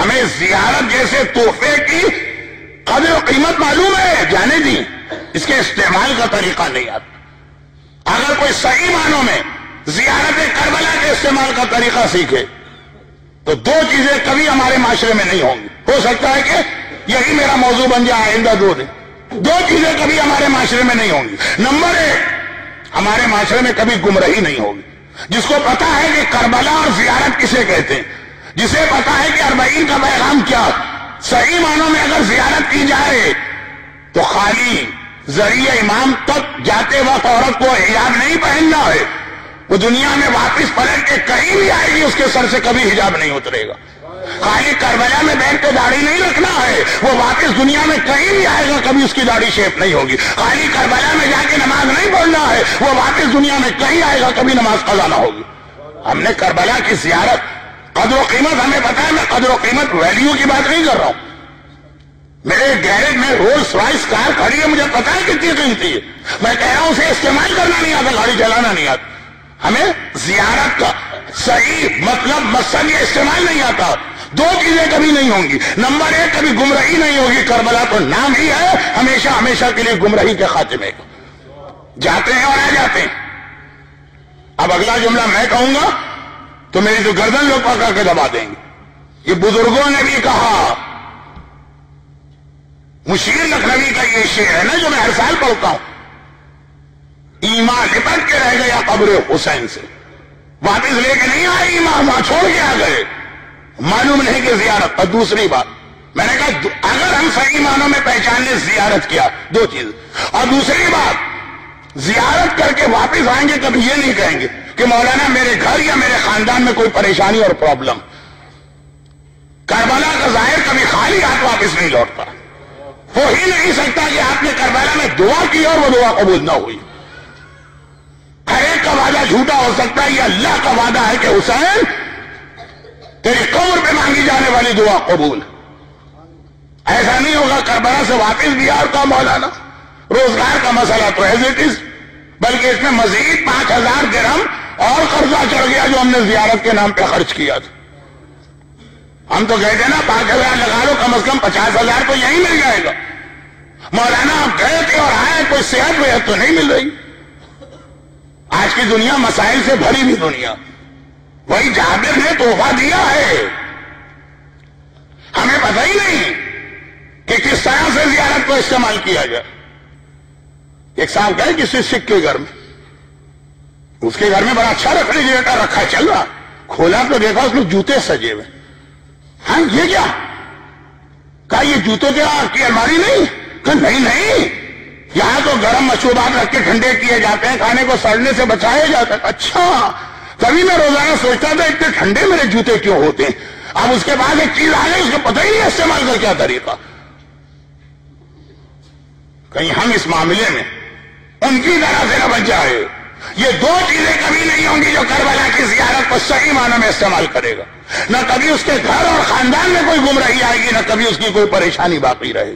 ہمیں زیارت جیسے تحفے کی قدر و قیمت معلوم ہے، جانے دی، اس کے استعمال کا طریقہ نہیں آتا۔ اگر کوئی صحیح معنوں میں زیارت کربلا کے استعمال کا طریقہ سیکھے تو دو چیزیں کبھی ہمارے معاشرے میں نہیں ہوں گی۔ ہو سکتا ہے کہ یہی میرا موضوع بن جائے آئندہ دو چیزیں کبھی ہمارے معاشرے میں نہیں ہوں گی۔ نمبر ایک، ہمارے معاشرے میں کبھی گمراہی نہیں ہوگی۔ جس کو پتا ہے کہ کربلا اور زیارت کسے کہتے ہیں، جسے پتا ہے کہ 40 کا پیغام کیا، صحیح معنوں میں اگر زیارت کی جائے تو خالی ذریعہ امام تک جاتے وقت عورت کو حجاب نہیں پہننا ہے، وہ دنیا میں واپس پلٹ کے کہیں بھی آئے گی اس کے سر سے کبھی حجاب نہیں اترے گا۔ خالی کربلا میں بیٹھ کے داڑھی نہیں رکھنا ہے، وہ واپس دنیا میں کہیں بھی آئے گا کبھی اس کی داڑھی شیپ نہیں ہوگی۔ خالی کربلا میں جا کے نماز نہیں پڑھنا ہے، وہ واپس دنیا میں کہیں آئے گا کبھی نماز قضا نہ ہوگی۔ ہم نے کربلا کی زیارت، قدر و قیمت ہمیں پتا ہے، میں قدر و قیمت ویلیو کی بات نہیں کر رہا ہوں۔ میرے گیرج میں رولز رائس کار کھڑی ہے، مجھے پتا ہے کتنی قیمتی ہے، میں کہہ رہا ہوں اسے استعمال کرنا نہیں آتا، گاڑی چلانا نہیں آتا۔ ہمیں زیارت کا صحیح مطلب مقصد یہ استعمال نہیں آتا۔ دو چیزیں کبھی نہیں ہوں گی۔ نمبر ایک، کبھی گمراہی نہیں ہوگی، کربلا تو نام ہی ہے ہمیشہ ہمیشہ کے لیے گمراہی کے خاتمے کا۔ جاتے ہیں اور آ جاتے ہیں۔ اب اگلا جملہ میں کہوں گا تو میری تو گردن لوگ پکڑ کے دبا دیں گے۔ یہ بزرگوں نے بھی کہا، مشیر لکھنوی کا یہ شعر ہے نا جو میں ہر سال پڑھتا ہوں، ایمان لپٹ کے رہ گیا قبر حسین سے، واپس لے کے نہیں آئے ایمان، وہاں چھوڑ کے آ گئے، معلوم نہیں کہ زیارت۔ اور دوسری بات میں نے کہا اگر ہم صحیح معنوں میں پہچاننے زیارت کیا، دو چیز، اور دوسری بات زیارت کر کے واپس آئیں گے کبھی یہ نہیں کہیں گے کہ مولانا میرے گھر یا میرے خاندان میں کوئی پریشانی اور پرابلم۔ کربلا کا ظاہر کبھی خالی ہاتھ واپس نہیں لوٹتا، ہو ہی نہیں سکتا کہ آپ نے کربلا میں دعا کی اور وہ دعا قبول نہ ہوئی۔ ہر ایک کا وعدہ جھوٹا ہو سکتا ہے، یہ اللہ کا وعدہ ہے کہ حسین تیری قبر پہ مانگی جانے والی دعا قبول۔ ایسا نہیں ہوگا کربلا سے واپس بھی اور کہا مولانا روزگار کا مسئلہ تو ایز اٹ از، بلکہ اس میں مزید 5000 درہم اور قرضہ چڑھ گیا جو ہم نے زیارت کے نام پہ خرچ کیا تھا۔ ہم تو کہتے ہیں نا 5000 لگا لو، کم از کم 50,000 تو یہی مل جائے گا۔ مولانا آپ گئے تھے اور آئے، کوئی صحت وحت تو نہیں مل رہی۔ آج کی دنیا مسائل سے بھری ہوئی دنیا، وہی جابر نے تحفہ دیا ہے، ہمیں پتہ ہی نہیں کہ کس طرح سے زیارت کو استعمال کیا جائے۔ ایک صاحب گئے کسی سکھ کے گھر میں، اس کے گھر میں بڑا اچھا ریفریجریٹر رکھا چل رہا، کھولا تو دیکھا اس میں جوتے سجے ہوئے۔ ہاں یہ کیا؟ کہا یہ جوتوں کی الماری نہیں؟ کہا نہیں، یہاں تو گرم مشروبات رکھ کے ٹھنڈے کیے جاتے ہیں، کھانے کو سڑنے سے بچایا جاتا ہے۔ اچھا، کبھی میں روزانہ سوچتا تھا اتنے ٹھنڈے میرے جوتے کیوں ہوتے ہیں۔ اب اس کے بعد ایک چیز آ گئی، اس کو پتہ ہی نہیں استعمال کا کیا طریقہ۔ کہیں ہم اس معاملے میں ان کی طرح سے نہ بچ جائے۔ یہ دو چیزیں کبھی نہیں ہوں گی جو کربلا کی زیارت کو صحیح معنوں میں استعمال کرے گا۔ نہ کبھی اس کے گھر اور خاندان میں کوئی گمراہی آئے گی، نہ کبھی اس کی کوئی پریشانی باقی رہے گی۔